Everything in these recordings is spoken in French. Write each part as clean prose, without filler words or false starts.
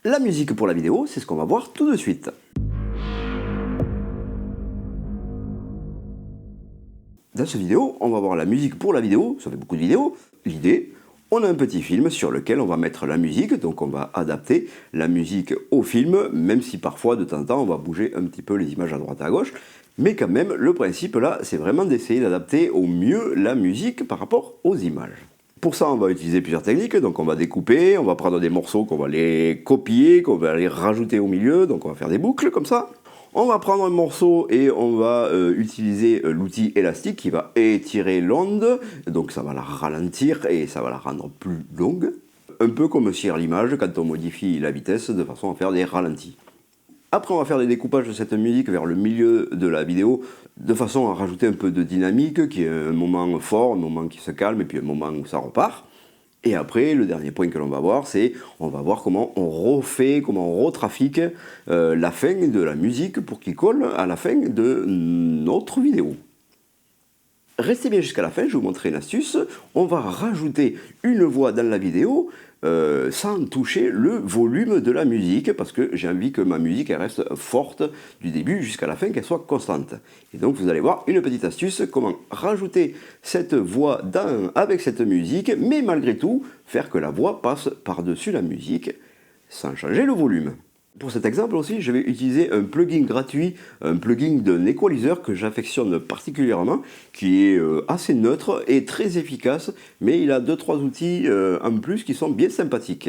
La musique pour la vidéo, c'est ce qu'on va voir tout de suite. Dans cette vidéo, on va voir la musique pour la vidéo, ça fait beaucoup de vidéos. L'idée, on a un petit film sur lequel on va mettre la musique, donc on va adapter la musique au film, même si parfois de temps en temps on va bouger un petit peu les images à droite et à gauche, mais quand même le principe là, c'est vraiment d'essayer d'adapter au mieux la musique par rapport aux images. Pour ça, on va utiliser plusieurs techniques, donc on va découper, on va prendre des morceaux qu'on va les copier, qu'on va les rajouter au milieu, donc on va faire des boucles comme ça. On va prendre un morceau et on va utiliser l'outil élastique qui va étirer l'onde, donc ça va la ralentir et ça va la rendre plus longue. Un peu comme sur l'image quand on modifie la vitesse de façon à faire des ralentis. Après on va faire des découpages de cette musique vers le milieu de la vidéo de façon à rajouter un peu de dynamique, qui est un moment fort, un moment qui se calme et puis un moment où ça repart. Et après, le dernier point que l'on va voir, c'est on va voir comment on refait, comment on retrafique la fin de la musique pour qu'il colle à la fin de notre vidéo. Restez bien jusqu'à la fin, je vais vous montrer une astuce. On va rajouter une voix dans la vidéo sans toucher le volume de la musique, parce que j'ai envie que ma musique elle reste forte du début jusqu'à la fin, qu'elle soit constante. Et donc vous allez voir une petite astuce, comment rajouter cette voix avec cette musique, mais malgré tout faire que la voix passe par-dessus la musique sans changer le volume. Pour cet exemple aussi, je vais utiliser un plugin gratuit, un plugin d'un equalizer que j'affectionne particulièrement, qui est assez neutre et très efficace, mais il a 2-3 outils en plus qui sont bien sympathiques.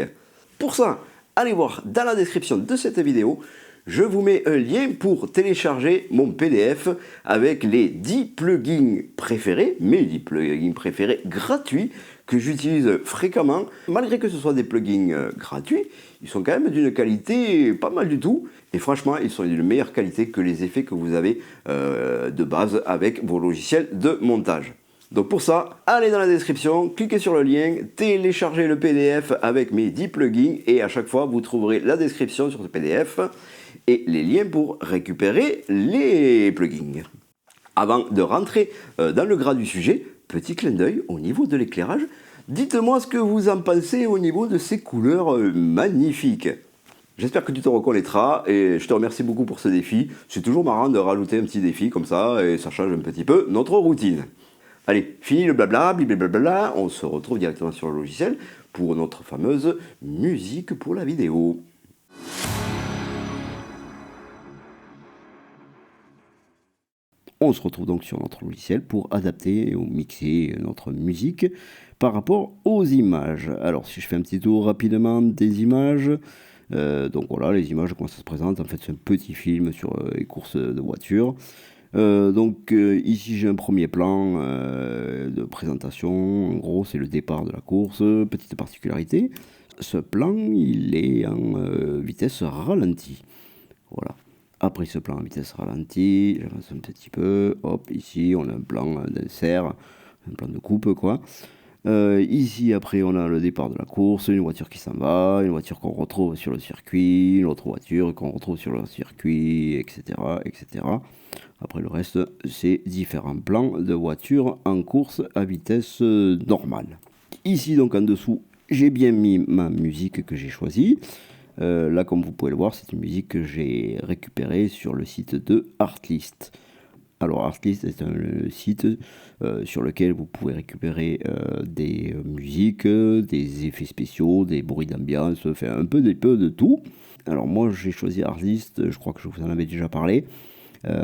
Pour ça, allez voir dans la description de cette vidéo, je vous mets un lien pour télécharger mon PDF avec les 10 plugins préférés, mes 10 plugins préférés gratuits que j'utilise fréquemment. Malgré que ce soit des plugins gratuits, ils sont quand même d'une qualité pas mal du tout. Et franchement, ils sont d'une meilleure qualité que les effets que vous avez de base avec vos logiciels de montage. Donc pour ça, allez dans la description, cliquez sur le lien, téléchargez le PDF avec mes 10 plugins et à chaque fois, vous trouverez la description sur ce PDF et les liens pour récupérer les plugins. Avant de rentrer dans le gras du sujet, petit clin d'œil au niveau de l'éclairage. Dites-moi ce que vous en pensez au niveau de ces couleurs magnifiques. J'espère que tu te reconnaîtras et je te remercie beaucoup pour ce défi. C'est toujours marrant de rajouter un petit défi comme ça et ça change un petit peu notre routine. Allez, fini le blabla, blablabla, on se retrouve directement sur le logiciel pour notre fameuse musique pour la vidéo. On se retrouve donc sur notre logiciel pour adapter ou mixer notre musique par rapport aux images. Alors si je fais un petit tour rapidement des images, donc voilà les images comment ça se présente, en fait c'est un petit film sur les courses de voitures. Ici j'ai un premier plan de présentation, en gros c'est le départ de la course, petite particularité, ce plan il est en vitesse ralentie, voilà. Après ce plan en vitesse ralentie, j'avance un petit peu, hop, ici on a un plan d'insert, un plan de coupe quoi. Ici après on a le départ de la course, une voiture qui s'en va, une voiture qu'on retrouve sur le circuit, une autre voiture qu'on retrouve sur le circuit, etc., etc. Après le reste c'est différents plans de voitures en course à vitesse normale. Ici donc en dessous j'ai bien mis ma musique que j'ai choisie. Là, comme vous pouvez le voir, c'est une musique que j'ai récupérée sur le site de Artlist. Alors, Artlist est un site sur lequel vous pouvez récupérer des musiques, des effets spéciaux, des bruits d'ambiance, enfin un peu de tout. Alors, moi, j'ai choisi Artlist, je crois que je vous en avais déjà parlé,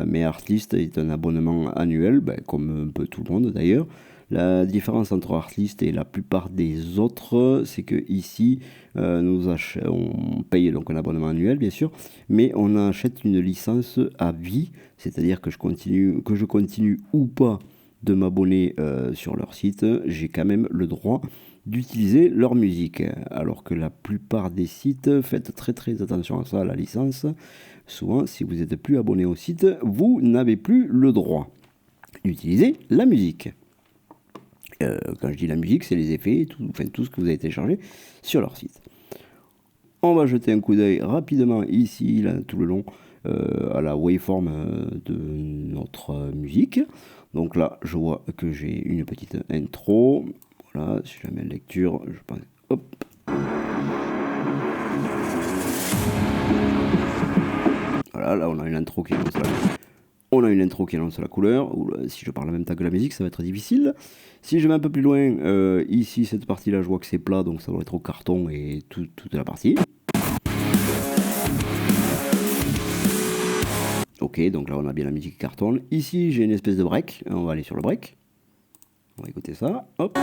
mais Artlist est un abonnement annuel, comme un peu tout le monde d'ailleurs. La différence entre Artlist et la plupart des autres, c'est que ici, on paye donc un abonnement annuel, bien sûr, mais on achète une licence à vie, c'est-à-dire que je continue ou pas de m'abonner sur leur site, j'ai quand même le droit d'utiliser leur musique. Alors que la plupart des sites, faites très très attention à ça, à la licence. Souvent, si vous n'êtes plus abonné au site, vous n'avez plus le droit d'utiliser la musique. Quand je dis la musique, c'est les effets, tout ce que vous avez téléchargé sur leur site. On va jeter un coup d'œil rapidement ici, là, tout le long, à la waveform de notre musique. Donc là, je vois que j'ai une petite intro. Voilà, si je la mets en lecture, je pense... Hop. là on a une intro qui annonce la couleur, ou si je parle en même temps que la musique, ça va être difficile. Si je vais un peu plus loin, ici, cette partie-là, je vois que c'est plat, donc ça doit être au carton et toute la partie. Ok, donc là, on a bien la musique qui cartonne. Ici, j'ai une espèce de break. On va aller sur le break. On va écouter ça. Hop.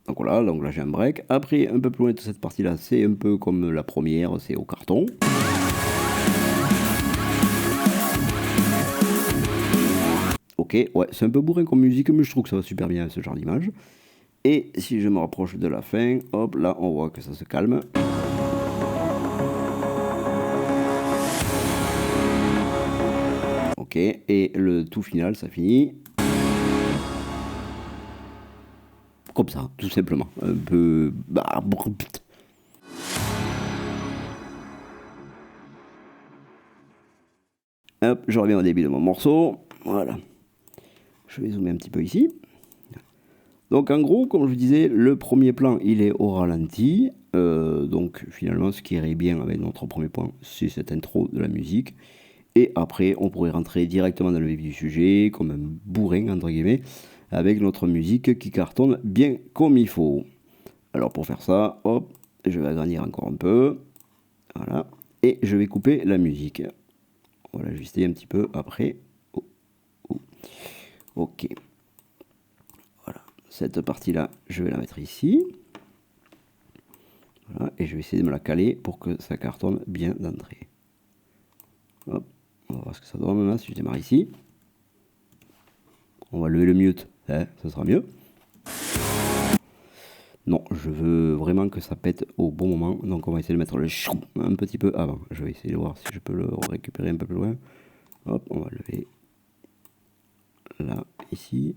Donc voilà, donc là, j'ai un break. Après, un peu plus loin de cette partie-là, c'est un peu comme la première, c'est au carton. Ok, ouais, c'est un peu bourrin comme musique, mais je trouve que ça va super bien ce genre d'image. Et si je me rapproche de la fin, hop, là, on voit que ça se calme. Ok, et le tout final, ça finit comme ça, tout simplement. Un peu... Hop, je reviens au début de mon morceau. Voilà. Je vais zoomer un petit peu ici. Donc en gros, comme je vous disais, le premier plan, il est au ralenti. Donc finalement, ce qui irait bien avec notre premier point, c'est cette intro de la musique. Et après, on pourrait rentrer directement dans le vif du sujet, comme un bourrin, entre guillemets, avec notre musique qui cartonne bien comme il faut. Alors pour faire ça, hop, je vais agrandir encore un peu. Voilà. Et je vais couper la musique. On va l'ajuster un petit peu après. Oh, oh. Ok. Voilà. Cette partie-là, je vais la mettre ici. Voilà. Et je vais essayer de me la caler pour que ça cartonne bien d'entrée. Hop. On va voir ce que ça donne là si je démarre ici. On va lever le mute, hein, ça sera mieux. Non, je veux vraiment que ça pète au bon moment, donc on va essayer de mettre le chou un petit peu avant. Je vais essayer de voir si je peux le récupérer un peu plus loin. Hop, on va lever là, ici.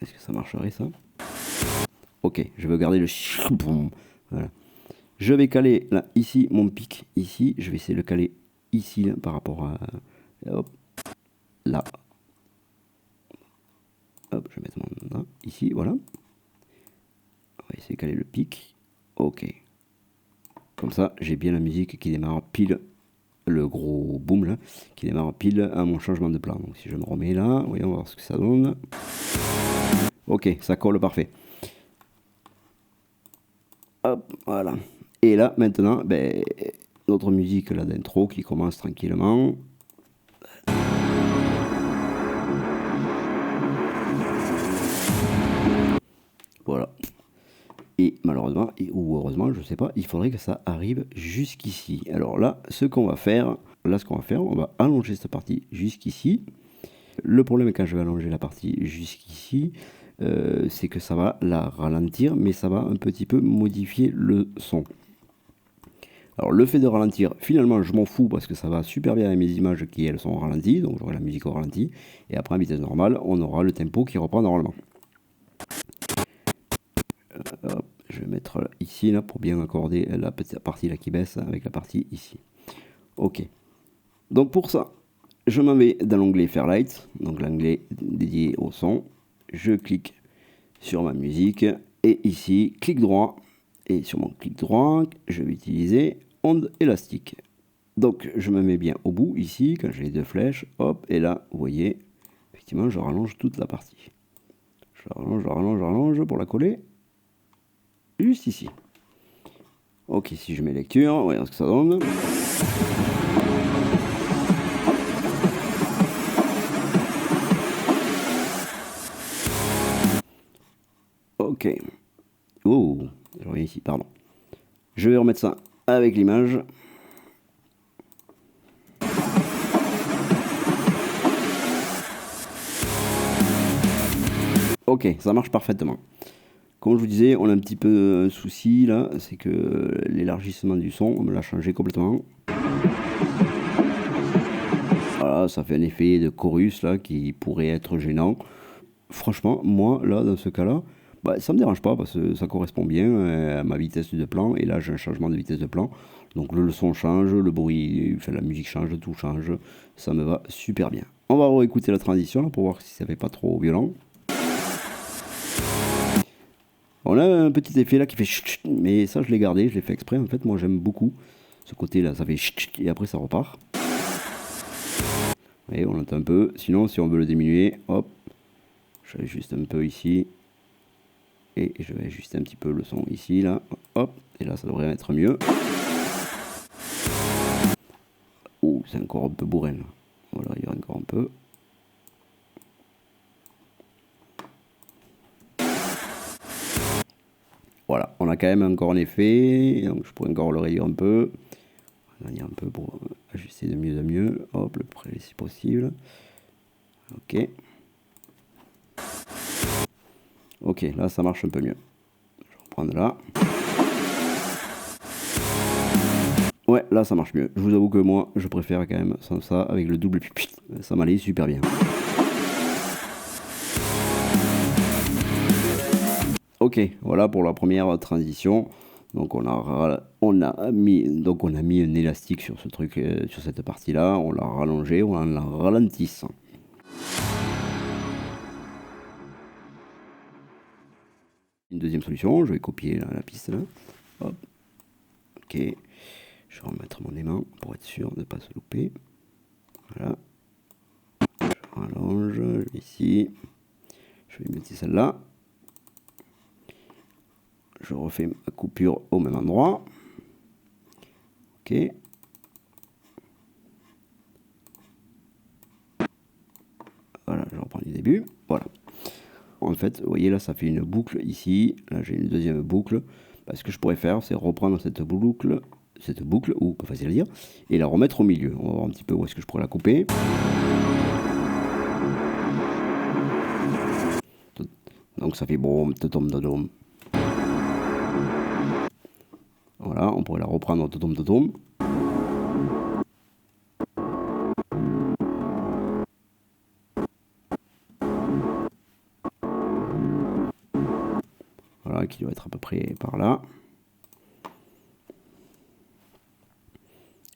Est-ce que ça marcherait ça? Ok, je veux garder le chou. Voilà. Je vais caler là, ici, mon pic, ici. Je vais essayer de le caler ici là, par rapport à... Hop, là. Hop, je vais mettre mon... Là, ici, voilà. On va essayer de caler le pic. Ok. Comme ça, j'ai bien la musique qui démarre pile, le gros boom là, qui démarre pile à mon changement de plan. Donc si je me remets là, voyons voir ce que ça donne. Ok, ça colle parfait. Hop, voilà. Et là, maintenant, ben, notre musique là d'intro qui commence tranquillement. Voilà. Et malheureusement, ou heureusement, je sais pas, il faudrait que ça arrive jusqu'ici. Alors là, ce qu'on va faire, on va allonger cette partie jusqu'ici. Le problème quand je vais allonger la partie jusqu'ici, c'est que ça va la ralentir, mais ça va un petit peu modifier le son. Alors le fait de ralentir, finalement je m'en fous parce que ça va super bien avec mes images qui elles sont ralenties, donc j'aurai la musique au ralenti, et après en vitesse normale, on aura le tempo qui reprend normalement. Hop, je vais mettre ici là pour bien accorder la petite partie là qui baisse avec la partie ici. Ok. Donc pour ça, je m'en vais dans l'onglet Fairlight, donc l'onglet dédié au son. Je clique sur ma musique et ici, clic droit. Et sur mon clic droit, je vais utiliser onde élastique. Donc je me mets bien au bout ici, quand j'ai les deux flèches, hop, et là, vous voyez, effectivement, je rallonge toute la partie. Je rallonge pour la coller. Juste ici. Ok, si je mets lecture, voyons ce que ça donne. Ok. Oh, je reviens ici, pardon. Je vais remettre ça avec l'image. Ok, ça marche parfaitement. Comme je vous disais, on a un petit peu un souci là, c'est que l'élargissement du son, on me l'a changé complètement. Voilà, ça fait un effet de chorus là qui pourrait être gênant. Franchement, moi là, dans ce cas-là, bah, ça me dérange pas parce que ça correspond bien à ma vitesse de plan. Et là, j'ai un changement de vitesse de plan. Donc le son change, le bruit, enfin, la musique change, tout change. Ça me va super bien. On va réécouter la transition là, pour voir si ça fait pas trop violent. On a un petit effet là qui fait chut, chut, mais ça je l'ai gardé, je l'ai fait exprès en fait, moi j'aime beaucoup ce côté là, ça fait chut, chut, et après ça repart. Et on entend un peu, sinon si on veut le diminuer, hop, j'ajuste un peu ici, et je vais ajuster un petit peu le son ici là, hop, et là ça devrait être mieux. Oh, c'est encore un peu bourrin là, voilà, il y a encore un peu. Voilà, on a quand même encore un effet, donc je pourrais encore le réduire un peu. On va dire un peu pour ajuster de mieux en mieux. Hop, le plus près si possible. Ok. Ok, là ça marche un peu mieux. Je vais reprendre là. Ouais, là ça marche mieux. Je vous avoue que moi, je préfère quand même sans ça, avec le double pupille. Ça m'allait super bien. Ok, voilà pour la première transition. Donc on a mis un élastique sur ce truc, sur cette partie-là. On l'a rallongé, on l'a ralenti. Une deuxième solution, je vais copier la piste là. Hop. Ok. Je vais remettre mon aimant pour être sûr de ne pas se louper. Voilà. Je rallonge ici. Je vais mettre celle-là. Je refais ma coupure au même endroit. Ok. Voilà, je reprends du début. Voilà. En fait, vous voyez là, ça fait une boucle ici. Là, j'ai une deuxième boucle. Ce que je pourrais faire, c'est reprendre cette boucle, ou pas facile à dire, et la remettre au milieu. On va voir un petit peu où est-ce que je pourrais la couper. Donc ça fait boum, totom, totom. Voilà, on pourrait la reprendre totom, totom. Voilà, qui doit être à peu près par là.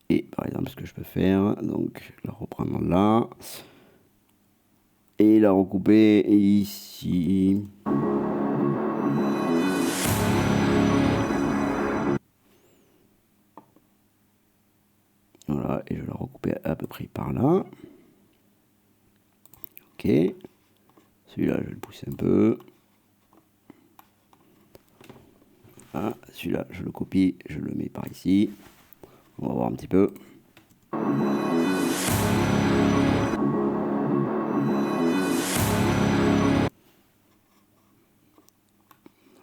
Et par exemple, ce que je peux faire, donc la reprendre là. Et la recouper ici. Voilà, et je vais la recouper à peu près par là. Ok. Celui-là, je vais le pousser un peu. Voilà, celui-là, je le copie, je le mets par ici. On va voir un petit peu.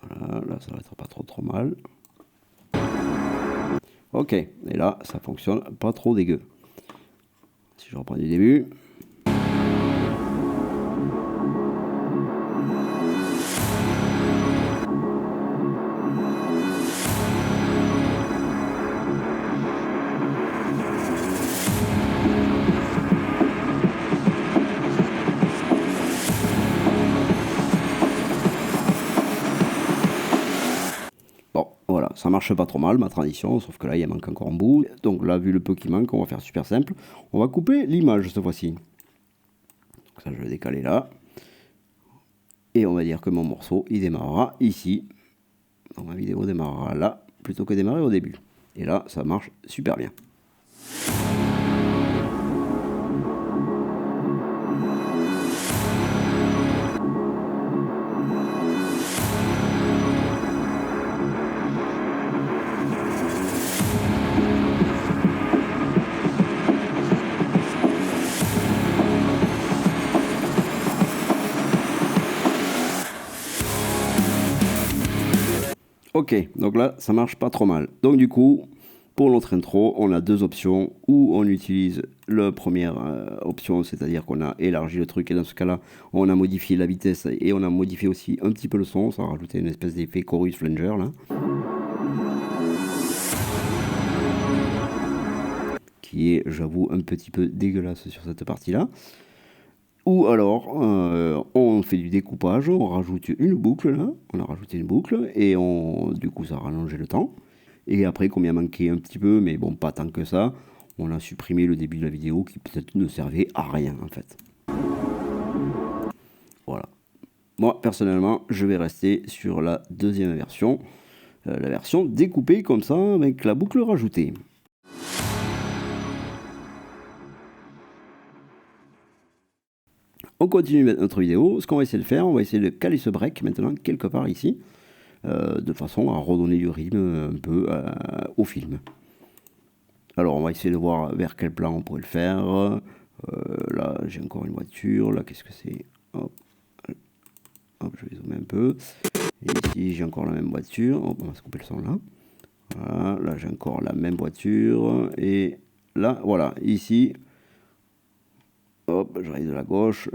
Voilà, là, ça va être pas trop mal. Ok, et là, ça fonctionne pas trop dégueu. Si je reprends du début. Bon, voilà, ça marche pas trop mal ma transition, sauf que là il manque encore un bout. Donc là, vu le peu qui manque, on va faire super simple. On va couper l'image cette fois-ci. Donc ça, je vais décaler là. Et on va dire que mon morceau, il démarrera ici. Donc ma vidéo démarrera là, plutôt que démarrer au début. Et là, ça marche super bien. Ok, donc là, ça marche pas trop mal. Donc du coup, pour notre intro, on a deux options où on utilise la première option, c'est-à-dire qu'on a élargi le truc et dans ce cas-là, on a modifié la vitesse et on a modifié aussi un petit peu le son, ça a rajouté une espèce d'effet chorus flanger là. Qui est, j'avoue, un petit peu dégueulasse sur cette partie-là. Ou alors, on fait du découpage, on rajoute une boucle là, on a rajouté une boucle et du coup ça a rallongé le temps. Et après, comme il a manqué un petit peu, mais bon, pas tant que ça, on a supprimé le début de la vidéo qui peut-être ne servait à rien en fait. Voilà. Moi, personnellement, je vais rester sur la deuxième version, la version découpée comme ça, avec la boucle rajoutée. On continue notre vidéo. Ce qu'on va essayer de faire, on va essayer de caler ce break maintenant quelque part ici, de façon à redonner du rythme un peu au film. Alors on va essayer de voir vers quel plan on pourrait le faire. Là j'ai encore une voiture, là qu'est-ce que c'est? Hop, hop, je vais zoomer un peu. Et ici j'ai encore la même voiture. Hop, on va se couper le son là. Voilà, là j'ai encore la même voiture. Et là, voilà, ici, hop, j'arrive de la gauche.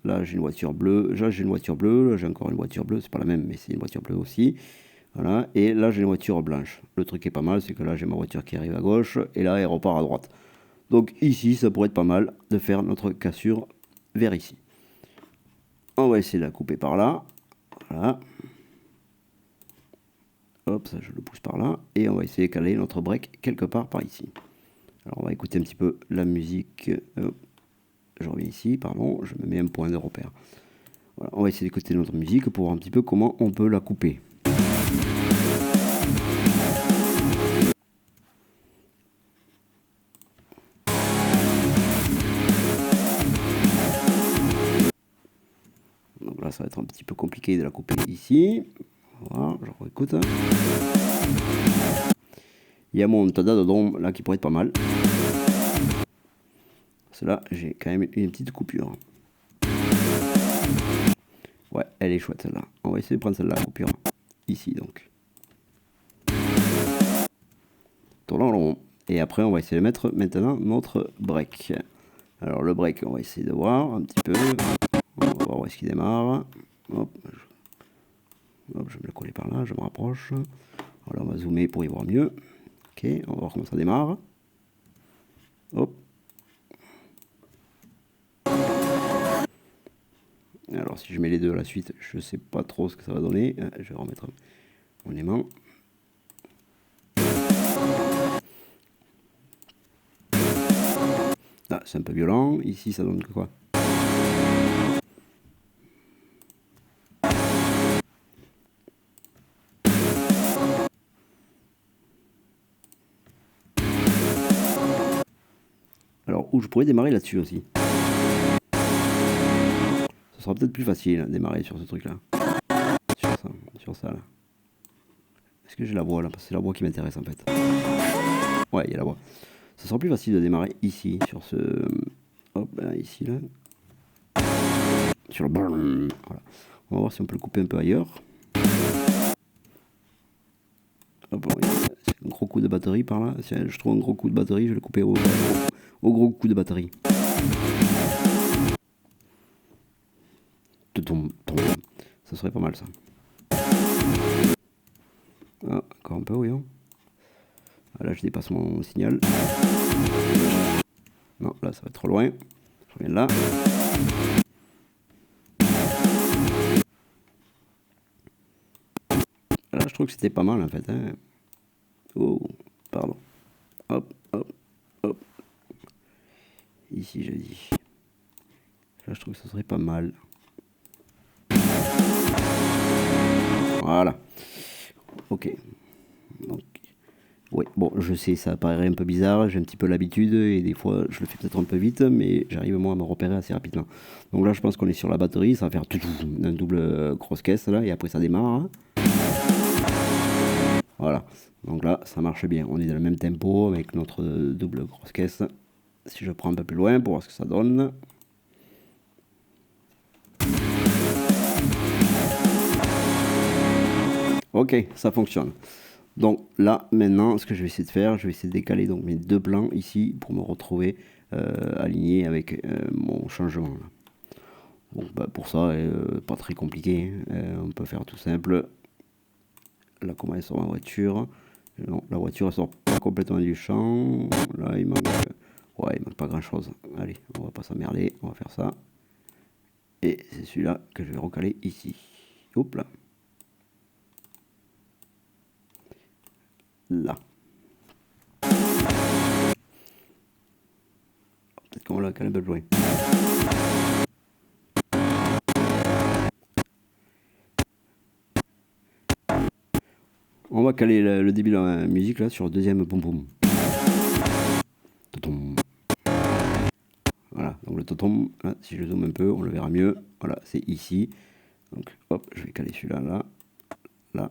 Là j'ai une voiture bleue. Là j'ai une voiture bleue. Là j'ai encore une voiture bleue. C'est pas la même, mais c'est une voiture bleue aussi. Voilà, et là j'ai une voiture blanche. Le truc qui est pas mal, c'est que là j'ai ma voiture qui arrive à gauche. Et là elle repart à droite. Donc ici, ça pourrait être pas mal de faire notre cassure vers ici. On va essayer de la couper par là. Voilà. Hop, ça je le pousse par là. Et on va essayer de caler notre break quelque part par ici. Alors on va écouter un petit peu la musique. Hop. Je reviens ici, pardon, je me mets un point de repère. Voilà, on va essayer d'écouter notre musique pour voir un petit peu comment on peut la couper. Donc là, ça va être un petit peu compliqué de la couper ici. Voilà, je réécoute. Il y a mon tada de drum là qui pourrait être pas mal. Là, j'ai quand même une petite coupure. Ouais, elle est chouette celle-là. On va essayer de prendre celle-là, la coupure. Ici donc. Tournons le rond. Et après, on va essayer de mettre maintenant notre break. Alors le break, on va essayer de voir un petit peu. On va voir où est-ce qu'il démarre. Hop, hop, je vais me le coller par là, je me rapproche. Voilà, on va zoomer pour y voir mieux. Ok, on va voir comment ça démarre. Hop. Alors si je mets les deux à la suite, je sais pas trop ce que ça va donner. Je vais remettre mon aimant. Là, c'est un peu violent. Ici, ça donne quoi? Alors, où je pourrais démarrer là-dessus aussi. Ce sera peut-être plus facile de démarrer sur ce truc-là. Sur ça, là. Est-ce que j'ai la voix là? Parce que c'est la voix qui m'intéresse en fait. Ouais, il y a la voix. Ce sera plus facile de démarrer ici, sur ce... Hop, là, ici, là. Sur le... Voilà. On va voir si on peut le couper un peu ailleurs. Hop, c'est un gros coup de batterie par là. Si je trouve un gros coup de batterie, je vais le couper au gros coup de batterie. Ça serait pas mal ça. Ah, encore un peu, oui. Ah, là, je dépasse mon signal. Non, là, ça va être trop loin. Je reviens là. Là, je trouve que c'était pas mal en fait. Hein. Oh, pardon. Hop, hop, hop. Ici, je dis. Là, je trouve que ce serait pas mal. Voilà. Ok. Donc, ouais, bon, je sais, ça paraît un peu bizarre, j'ai un petit peu l'habitude et des fois je le fais peut-être un peu vite, mais j'arrive moi à me repérer assez rapidement. Donc là, je pense qu'on est sur la batterie, ça va faire un double grosse caisse là, et après ça démarre. Hein. Voilà. Donc là, ça marche bien. On est dans le même tempo avec notre double grosse caisse. Si je prends un peu plus loin pour voir ce que ça donne. Ok, ça fonctionne. Donc là, maintenant, ce que je vais essayer de faire, je vais essayer de décaler donc mes deux plans ici pour me retrouver aligné avec mon changement. Là. Bon, bah, pour ça, pas très compliqué. On peut faire tout simple. Là, comment elle sort ma voiture? Non, la voiture elle sort pas complètement du champ. Là, il manque, ouais, il manque pas grand chose. Allez, on va pas s'emmerder, on va faire ça. Et c'est celui-là que je vais recaler ici. Hop là. Là. Peut-être qu'on va la caler un peu plus loin. On va caler le début de la musique là sur le deuxième pom pom. Totom. Voilà, donc le totom, là, si je zoome un peu, on le verra mieux. Voilà, c'est ici. Donc hop, je vais caler celui-là, là, là,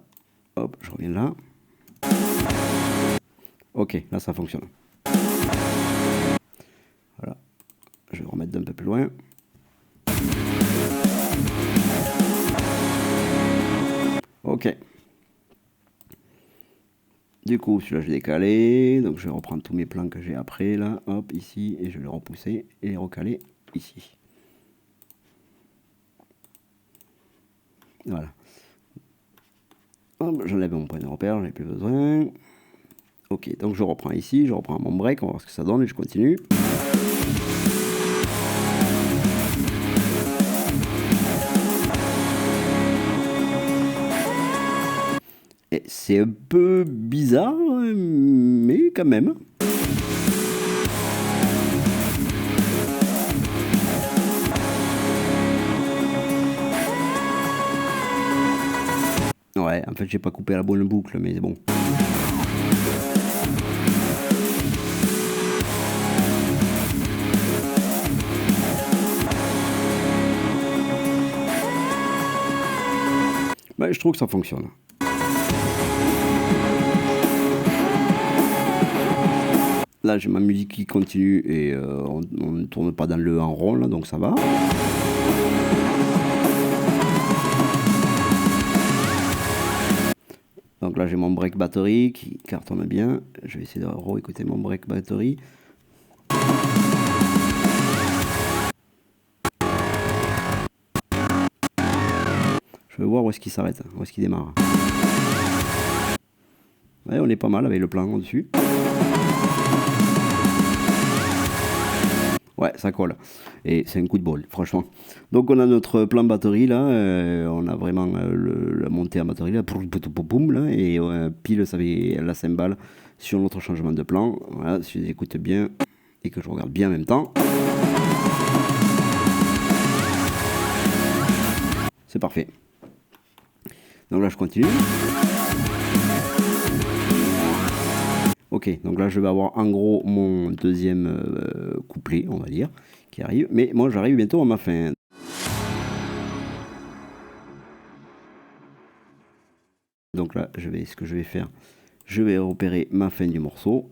hop, je reviens là. Ok, là ça fonctionne. Voilà, je vais remettre d'un peu plus loin. Ok. Du coup, celui-là je l'ai décalé, donc je vais reprendre tous mes plans que j'ai après, là, hop, ici, et je vais les repousser et les recaler ici. Voilà. J'enlève mon point de repère, j'en ai plus besoin. Ok, donc je reprends ici, je reprends mon break, on va voir ce que ça donne et je continue. Et c'est un peu bizarre, mais quand même. Ouais, en fait j'ai pas coupé la bonne boucle, mais c'est bon. Bah, je trouve que ça fonctionne. Là j'ai ma musique qui continue et on ne tourne pas dans le en rond là, donc ça va. Donc là j'ai mon break batterie qui cartonne bien. Je vais essayer de réécouter mon break batterie. Je vais voir où est-ce qu'il s'arrête, où est-ce qu'il démarre. Ouais, on est pas mal avec le plan au-dessus. Ouais, ça colle. Et c'est un coup de bol, franchement. Donc on a notre plan batterie là, on a vraiment la montée en batterie là, boum, là, et pile ça fait la cymbale sur notre changement de plan. Voilà, si j'écoute bien et que je regarde bien en même temps. C'est parfait. Donc là je continue. Ok, donc là je vais avoir en gros mon deuxième couplet, on va dire, qui arrive. Mais moi j'arrive bientôt à ma fin. Donc là, ce que je vais faire, je vais repérer ma fin du morceau.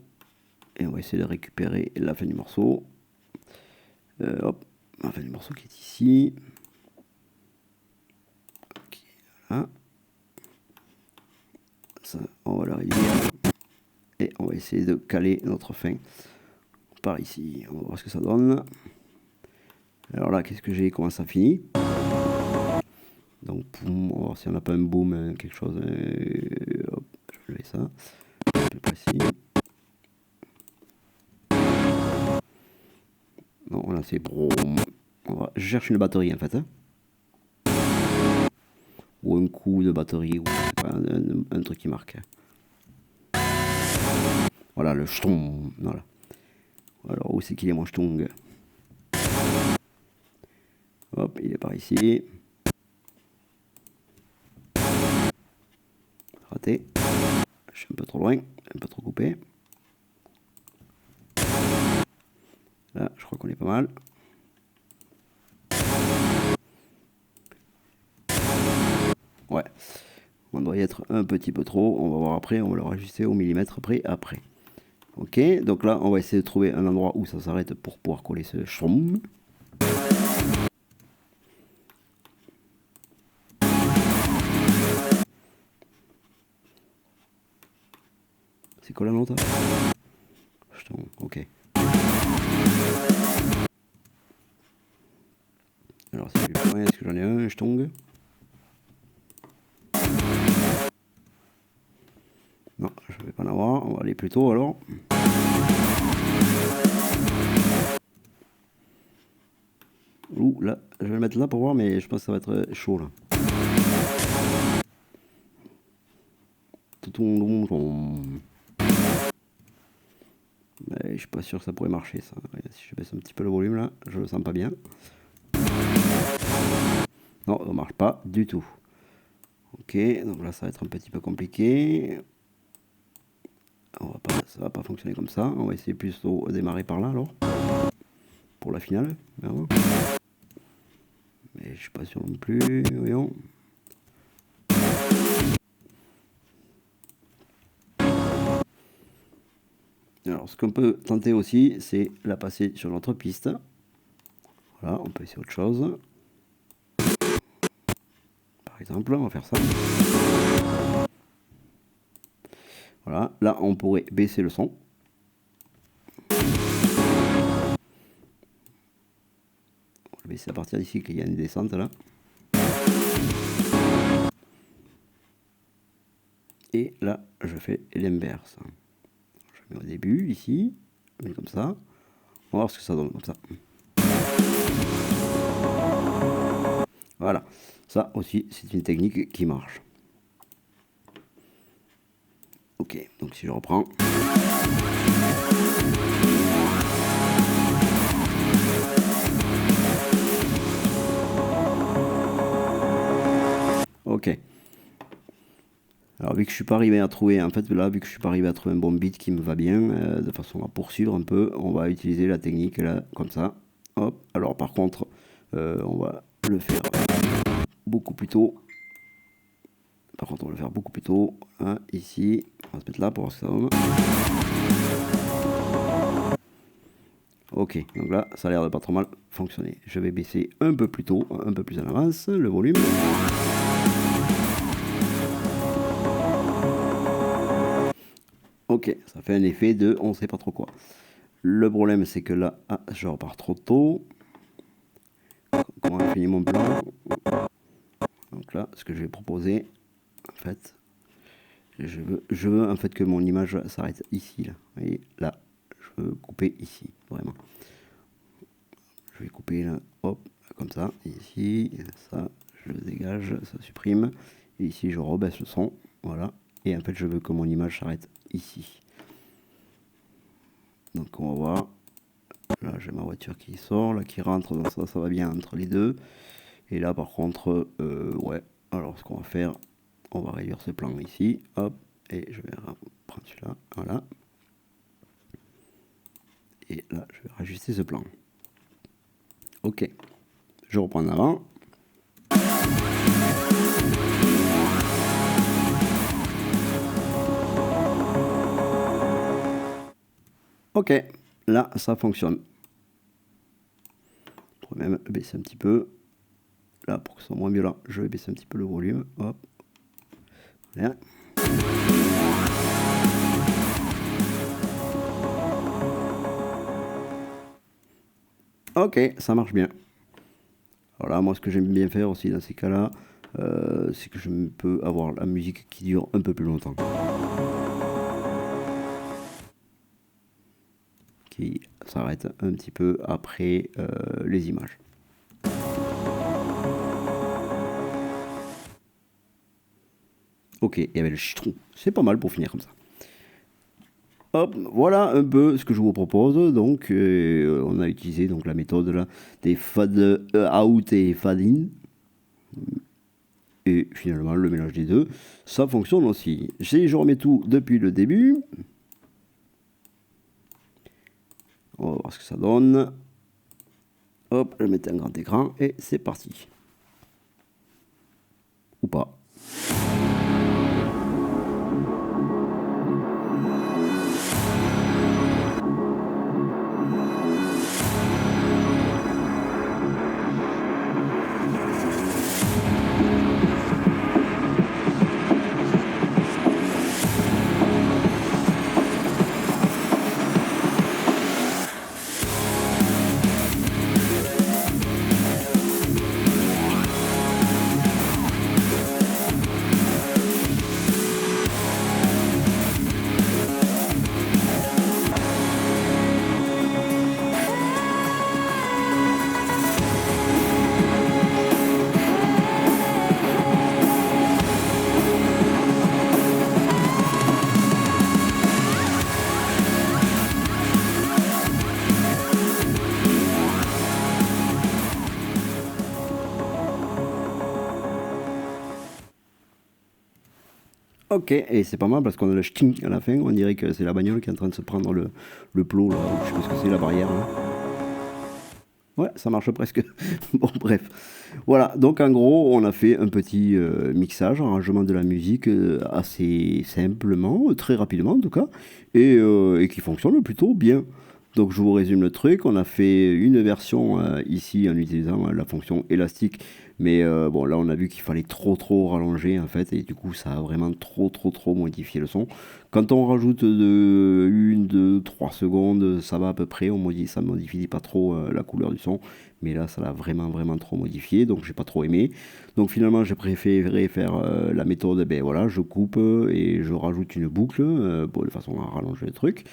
Et on va essayer de récupérer la fin du morceau. Hop, ma fin du morceau qui est ici. Ok, là. Ça, on va le réduire. Et on va essayer de caler notre fin par ici. On va voir ce que ça donne. Alors là, qu'est-ce que j'ai? Comment ça finit? Donc, on va voir si on n'a pas un boom, quelque chose. Hop, je vais lever ça. Un peu précis. Non, là c'est pro. Je cherche une batterie en fait. Hein. Ou un coup de batterie, ou un truc qui marque. Voilà, le shtong. Voilà. Alors, où c'est qu'il est mon shtong? Hop, il est par ici. Raté. Je suis un peu trop loin, un peu trop coupé. Là, je crois qu'on est pas mal. Ouais, on doit y être un petit peu trop. On va voir après, on va le rajuster au millimètre après. Ok, donc là, on va essayer de trouver un endroit où ça s'arrête pour pouvoir coller ce chroum. C'est quoi la note? Ok. Alors, si je vais est-ce que j'en ai un shtong? Non, je vais pas en avoir. On va aller plus tôt alors. Ouh, là, je vais le mettre là pour voir, mais je pense que ça va être chaud là. Mais je suis pas sûr que ça pourrait marcher ça. Si je baisse un petit peu le volume là, je le sens pas bien. Non, ça marche pas du tout. Ok, donc là ça va être un petit peu compliqué. Ça va pas fonctionner comme ça. On va essayer plutôt de démarrer par là alors. Pour la finale. Vraiment. Mais je suis pas sûr non plus. Voyons. Alors ce qu'on peut tenter aussi, c'est la passer sur notre piste. Voilà, on peut essayer autre chose. Par exemple, on va faire ça. Voilà, là on pourrait baisser le son. On va le baisser à partir d'ici qu'il y a une descente là. Et là, je fais l'inverse. Je mets au début, ici, je mets comme ça. On va voir ce que ça donne comme ça. Voilà, ça aussi, c'est une technique qui marche. Ok, donc si je reprends. Ok. Alors vu que je suis pas arrivé à trouver, en fait là, vu que je suis pas arrivé à trouver un bon beat qui me va bien, de façon à poursuivre un peu, on va utiliser la technique là, comme ça. Hop. Alors par contre, on va le faire beaucoup plus tôt. Par contre, on va le faire beaucoup plus tôt. Hein, ici, on va se mettre là pour voir ce que ça donne. Ok, donc là, ça a l'air de pas trop mal fonctionner. Je vais baisser un peu plus tôt, un peu plus en avance, le volume. Ok, ça fait un effet de on sait pas trop quoi. Le problème, c'est que là, je repars trop tôt. Comment on finit mon plan? Donc là, ce que je vais proposer, en fait, je veux en fait que mon image s'arrête ici, là. Vous voyez, là, je veux couper ici, vraiment. Je vais couper là, hop, comme ça, ici, ça, je le dégage, ça supprime. Et ici, je rebaisse le son, voilà. Et en fait, je veux que mon image s'arrête ici. Donc on va voir. Là, j'ai ma voiture qui sort, là qui rentre, donc ça va bien entre les deux. Et là, par contre, ouais. Alors, ce qu'on va faire, on va réduire ce plan ici, hop, et je vais prendre celui-là, voilà. Et là, je vais rajuster ce plan. Ok, je reprends en avant. Ok, là, ça fonctionne. Je pourrais même baisser un petit peu. Là, pour que ce soit moins violent, je vais baisser un petit peu le volume. Hop. Voilà. Ok, ça marche bien. Alors là, moi, ce que j'aime bien faire aussi dans ces cas-là, c'est que je peux avoir la musique qui dure un peu plus longtemps. Qui s'arrête un petit peu après les images. Ok, et avec le citron, c'est pas mal pour finir comme ça. Hop, voilà un peu ce que je vous propose. Donc, on a utilisé donc la méthode là, des fade out et fade in. Et finalement, le mélange des deux, ça fonctionne aussi. Si je remets tout depuis le début, on va voir ce que ça donne. Hop, je mets un grand écran et c'est parti. Ou pas. Ok, et c'est pas mal parce qu'on a le ch'ting à la fin, on dirait que c'est la bagnole qui est en train de se prendre le plot, là, ou je sais pas ce que c'est, la barrière, là. Ouais, ça marche presque. Bon, bref. Voilà, donc en gros, on a fait un petit mixage, arrangement de la musique assez simplement, très rapidement en tout cas, et qui fonctionne plutôt bien. Donc je vous résume le truc, on a fait une version ici en utilisant la fonction élastique, mais bon là on a vu qu'il fallait trop rallonger en fait, et du coup ça a vraiment trop modifié le son. Quand on rajoute de 1, 2, 3 secondes, ça va à peu près, ça modifie pas trop la couleur du son, mais là ça l'a vraiment trop modifié, donc j'ai pas trop aimé. Donc finalement j'ai préféré faire la méthode, ben voilà, je coupe et je rajoute une boucle, de façon à rallonger le truc.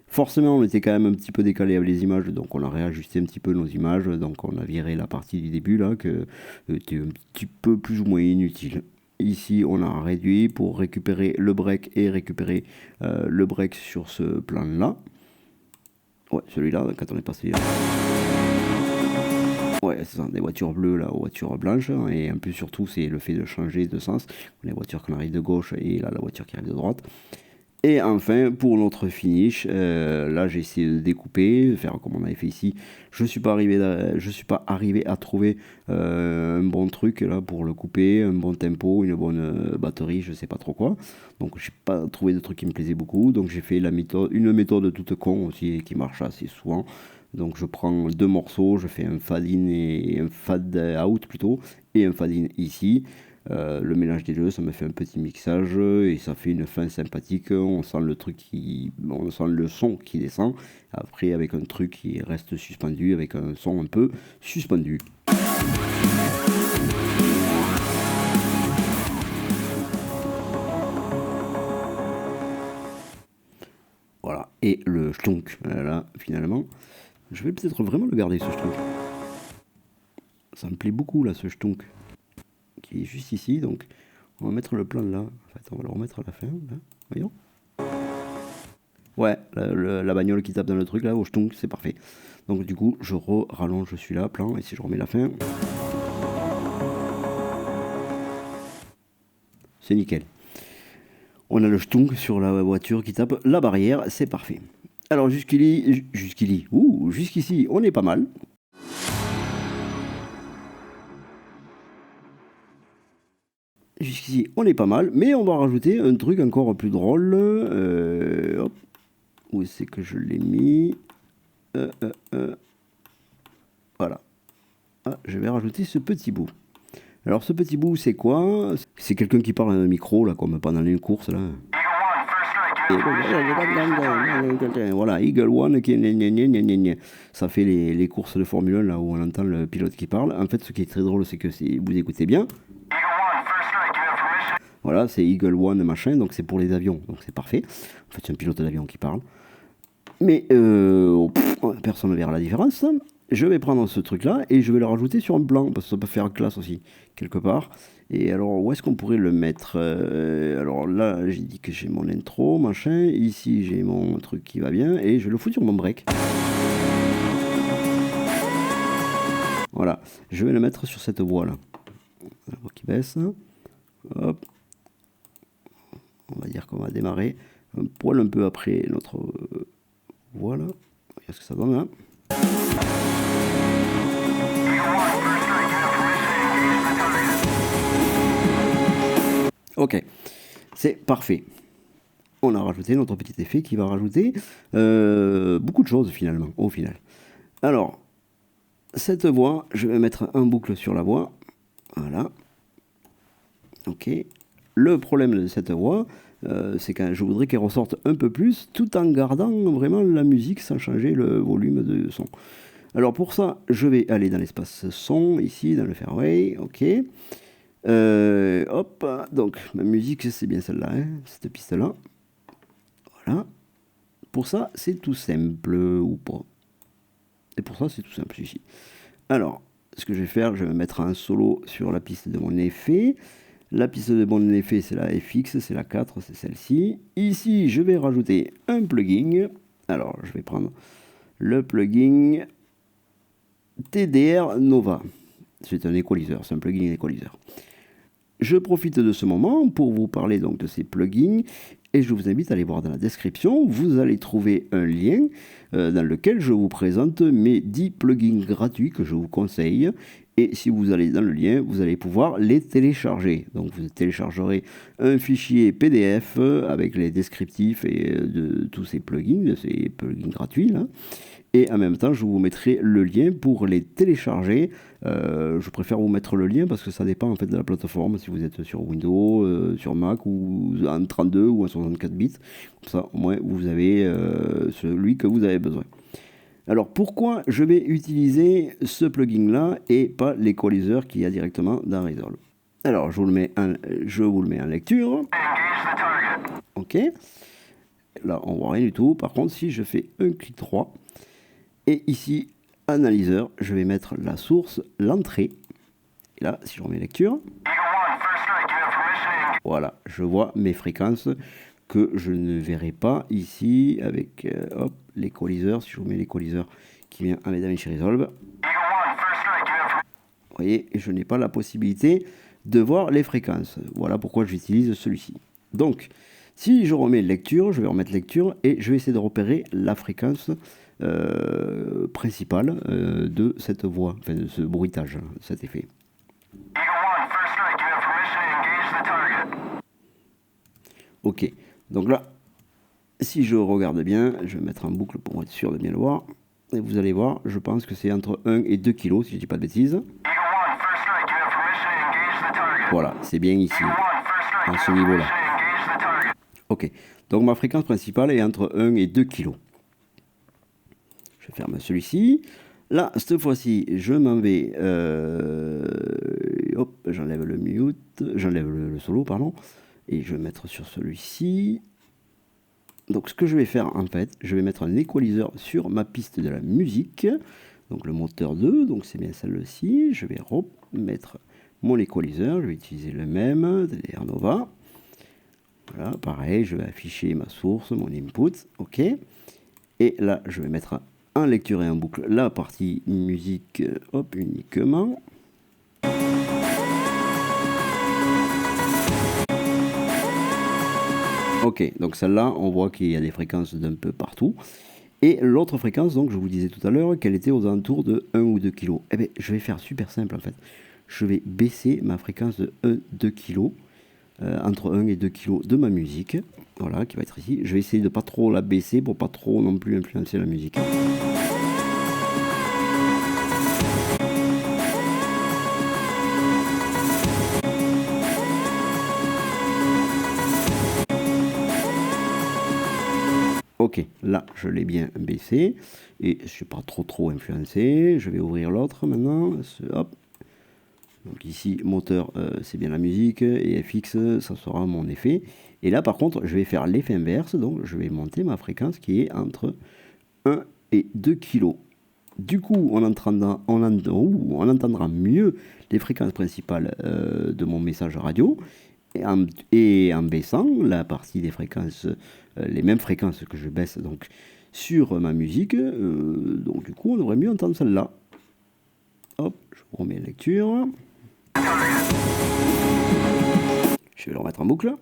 Forcément, on était quand même un petit peu décalé avec les images, donc on a réajusté un petit peu nos images, donc on a viré la partie du début là, que était un petit peu plus ou moins inutile. Ici, on a réduit pour récupérer le break et récupérer le break sur ce plan-là. Ouais, celui-là, quand on est passé. Ouais, c'est ça, des voitures bleues là aux voitures blanches, hein, et en plus, surtout, c'est le fait de changer de sens. Les voitures qui arrivent de gauche et là, la voiture qui arrive de droite. Et enfin, pour notre finish, là j'ai essayé de découper, de faire comme on avait fait ici. Je suis pas arrivé à trouver un bon truc là pour le couper, un bon tempo, une bonne batterie, je sais pas trop quoi. Donc j'ai pas trouvé de truc qui me plaisait beaucoup. Donc j'ai fait une méthode toute con aussi qui marche assez souvent. Donc je prends deux morceaux, je fais un fade in et un fade out plutôt, et un fade in ici. Le mélange des deux, ça me fait un petit mixage et ça fait une fin sympathique. On sent on sent le son qui descend. Après, avec un truc qui reste suspendu, avec un son un peu suspendu. Voilà. Et le stonk, là, finalement, je vais peut-être vraiment le garder, ce stonk. Ça me plaît beaucoup, là, ce stonk, qui est juste ici. Donc, on va mettre le plan là. En fait, on va le remettre à la fin. Là. Voyons. Ouais, la bagnole qui tape dans le truc là, au stonk, c'est parfait. Donc du coup, je rallonge celui-là, plan, et si je remets la fin, c'est nickel. On a le stonk sur la voiture qui tape la barrière, c'est parfait. Alors jusqu'ici, on est pas mal. Jusqu'ici, on est pas mal, mais on va rajouter un truc encore plus drôle. Hop. Où c'est que je l'ai mis Voilà. Ah, je vais rajouter ce petit bout. Alors ce petit bout, c'est quoi? C'est quelqu'un qui parle à un micro, là, comme pendant une course, là. Voilà, Eagle One, ça fait les courses de Formule 1, là, où on entend le pilote qui parle. En fait, ce qui est très drôle, c'est que si vous écoutez bien, voilà, c'est Eagle One, machin, donc c'est pour les avions, donc c'est parfait. En fait, c'est un pilote d'avion qui parle. Mais personne ne verra la différence. Je vais prendre ce truc-là et je vais le rajouter sur un blanc, parce que ça peut faire classe aussi, quelque part. Et alors, où est-ce qu'on pourrait le mettre? Alors là, j'ai dit que j'ai mon intro, machin. Ici, j'ai mon truc qui va bien, et je le fous sur mon break. Voilà, je vais le mettre sur cette voie-là. La voie qui baisse. Hop. On va dire qu'on va démarrer un poil un peu après notre voie là. Regarde ce que ça donne, hein. Ok, c'est parfait. On a rajouté notre petit effet qui va rajouter beaucoup de choses finalement, au final. Alors, cette voix, je vais mettre un boucle sur la voix. Voilà. Ok. Le problème de cette voix, c'est que je voudrais qu'elle ressorte un peu plus, tout en gardant vraiment la musique sans changer le volume de son. Alors pour ça, je vais aller dans l'espace son, ici, dans le fairway, ok. Hop, donc ma musique, c'est bien celle-là, hein, cette piste-là. Voilà. Pour ça, c'est tout simple, ou pas. Et pour ça, c'est tout simple ici. Alors, ce que je vais faire, je vais mettre un solo sur la piste de mon effet. La piste de mon effet, c'est la FX, c'est la 4, c'est celle-ci. Ici, je vais rajouter un plugin. Alors, je vais prendre le plugin TDR Nova. C'est un équaliseur, c'est un plugin équaliseur. Je profite de ce moment pour vous parler donc de ces plugins et je vous invite à aller voir dans la description. Vous allez trouver un lien dans lequel je vous présente mes 10 plugins gratuits que je vous conseille. Et si vous allez dans le lien, vous allez pouvoir les télécharger. Donc vous téléchargerez un fichier PDF avec les descriptifs et de tous ces plugins gratuits là. Et en même temps, je vous mettrai le lien pour les télécharger. Je préfère vous mettre le lien parce que ça dépend en fait de la plateforme. Si vous êtes sur Windows, sur Mac ou en 32 ou en 64 bits, comme ça au moins vous avez celui que vous avez besoin. Alors pourquoi je vais utiliser ce plugin là et pas l'équaliseur qu'il y a directement dans Resolve? Alors je vous le mets en lecture. Ok. Là on voit rien du tout. Par contre si je fais un clic droit et ici analyseur, je vais mettre la source, l'entrée. Et là si je remets lecture, voilà, je vois mes fréquences que je ne verrai pas ici avec l'équaliseur. Si je vous mets l'équaliseur qui vient avec DaVinci Resolve, vous voyez, je n'ai pas la possibilité de voir les fréquences. Voilà pourquoi j'utilise celui-ci. Donc, si je remets lecture, je vais remettre lecture et je vais essayer de repérer la fréquence principale de cette voix, enfin de ce bruitage, cet effet. Ok, donc là, si je regarde bien, je vais mettre en boucle pour être sûr de bien le voir. Et vous allez voir, je pense que c'est entre 1 et 2 kg, si je ne dis pas de bêtises. Voilà, c'est bien ici, à ce niveau-là. Ok, donc ma fréquence principale est entre 1 et 2 kg. Je ferme celui-ci. Là, cette fois-ci, je m'en vais... hop, j'enlève le mute, j'enlève le solo, pardon. Et je vais mettre sur celui-ci. Donc ce que je vais faire en fait, je vais mettre un équaliseur sur ma piste de la musique. Donc le moteur 2, donc c'est bien celle-ci. Je vais remettre mon équaliseur, je vais utiliser le même, DDR Nova. Voilà, pareil, je vais afficher ma source, mon input, ok. Et là, je vais mettre en lecture et en boucle la partie musique, hop, uniquement. Ok, donc celle-là, on voit qu'il y a des fréquences d'un peu partout. Et l'autre fréquence, donc je vous disais tout à l'heure qu'elle était aux alentours de 1 ou 2 kg. Eh bien, je vais faire super simple en fait. Je vais baisser ma fréquence de 1-2 kg, entre 1 et 2 kg de ma musique. Voilà, qui va être ici. Je vais essayer de pas trop la baisser pour pas trop non plus influencer la musique. Ok, là je l'ai bien baissé et je ne suis pas trop influencé. Je vais ouvrir l'autre maintenant. Hop. Donc ici moteur c'est bien la musique et FX ça sera mon effet. Et là par contre je vais faire l'effet inverse, donc je vais monter ma fréquence qui est entre 1 et 2 kg. Du coup on entendra mieux les fréquences principales de mon message radio. Et en baissant la partie des fréquences, les mêmes fréquences que je baisse donc sur ma musique, donc du coup on aurait mieux entendre celle-là. Hop, je remets lecture. Je vais le remettre en boucle.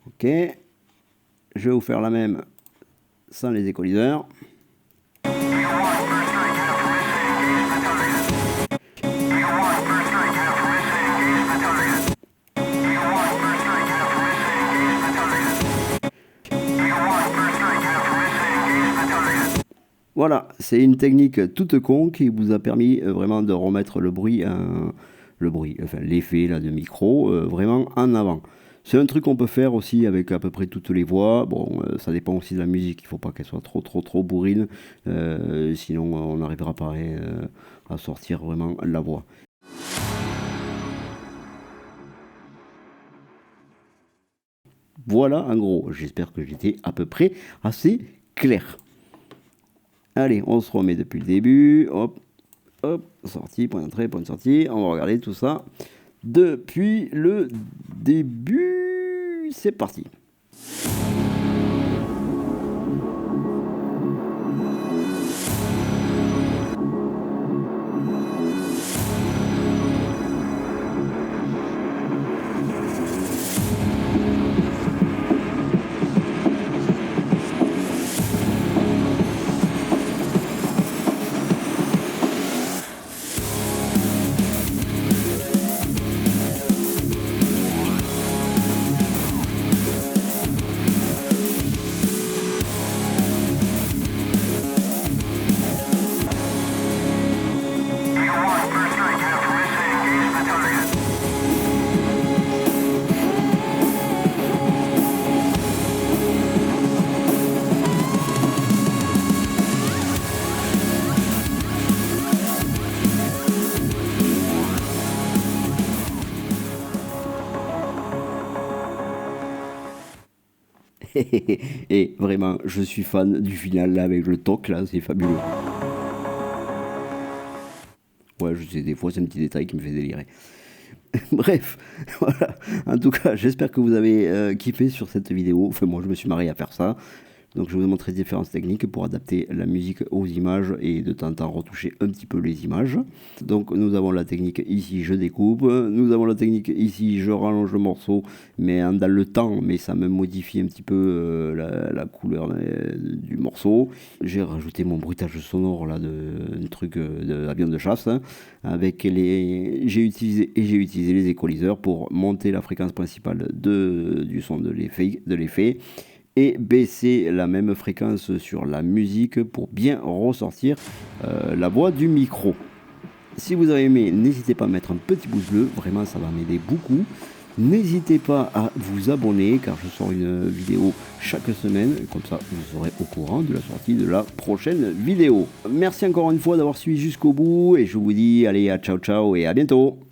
Ok, je vais vous faire la même sans les équaliseurs. Voilà, c'est une technique toute con qui vous a permis vraiment de remettre le bruit, enfin l'effet là de micro vraiment en avant. C'est un truc qu'on peut faire aussi avec à peu près toutes les voix. Bon, ça dépend aussi de la musique, il ne faut pas qu'elle soit trop bourrine, sinon on n'arrivera pas à sortir vraiment la voix. Voilà en gros, j'espère que j'étais à peu près assez clair. Allez, on se remet depuis le début. Hop, hop, sortie, point d'entrée, point de sortie. On va regarder tout ça depuis le début. C'est parti. Et vraiment, je suis fan du final là avec le toc là, c'est fabuleux. Ouais, je sais, des fois c'est un petit détail qui me fait délirer. Bref, voilà. En tout cas, j'espère que vous avez kiffé sur cette vidéo. Enfin, moi, je me suis marré à faire ça. Donc, je vais vous montrer différentes techniques pour adapter la musique aux images et de temps en temps retoucher un petit peu les images. Donc, nous avons la technique ici, je découpe. Nous avons la technique ici, je rallonge le morceau, mais dans le temps, mais ça me modifie un petit peu la couleur du morceau. J'ai rajouté mon bruitage sonore là, un truc d'avion de chasse. Hein, avec j'ai utilisé les équaliseurs pour monter la fréquence principale du son de l'effet et baisser la même fréquence sur la musique pour bien ressortir la voix du micro. Si vous avez aimé, n'hésitez pas à mettre un petit pouce bleu, vraiment ça va m'aider beaucoup. N'hésitez pas à vous abonner car je sors une vidéo chaque semaine, comme ça vous serez au courant de la sortie de la prochaine vidéo. Merci encore une fois d'avoir suivi jusqu'au bout et je vous dis allez à ciao ciao et à bientôt.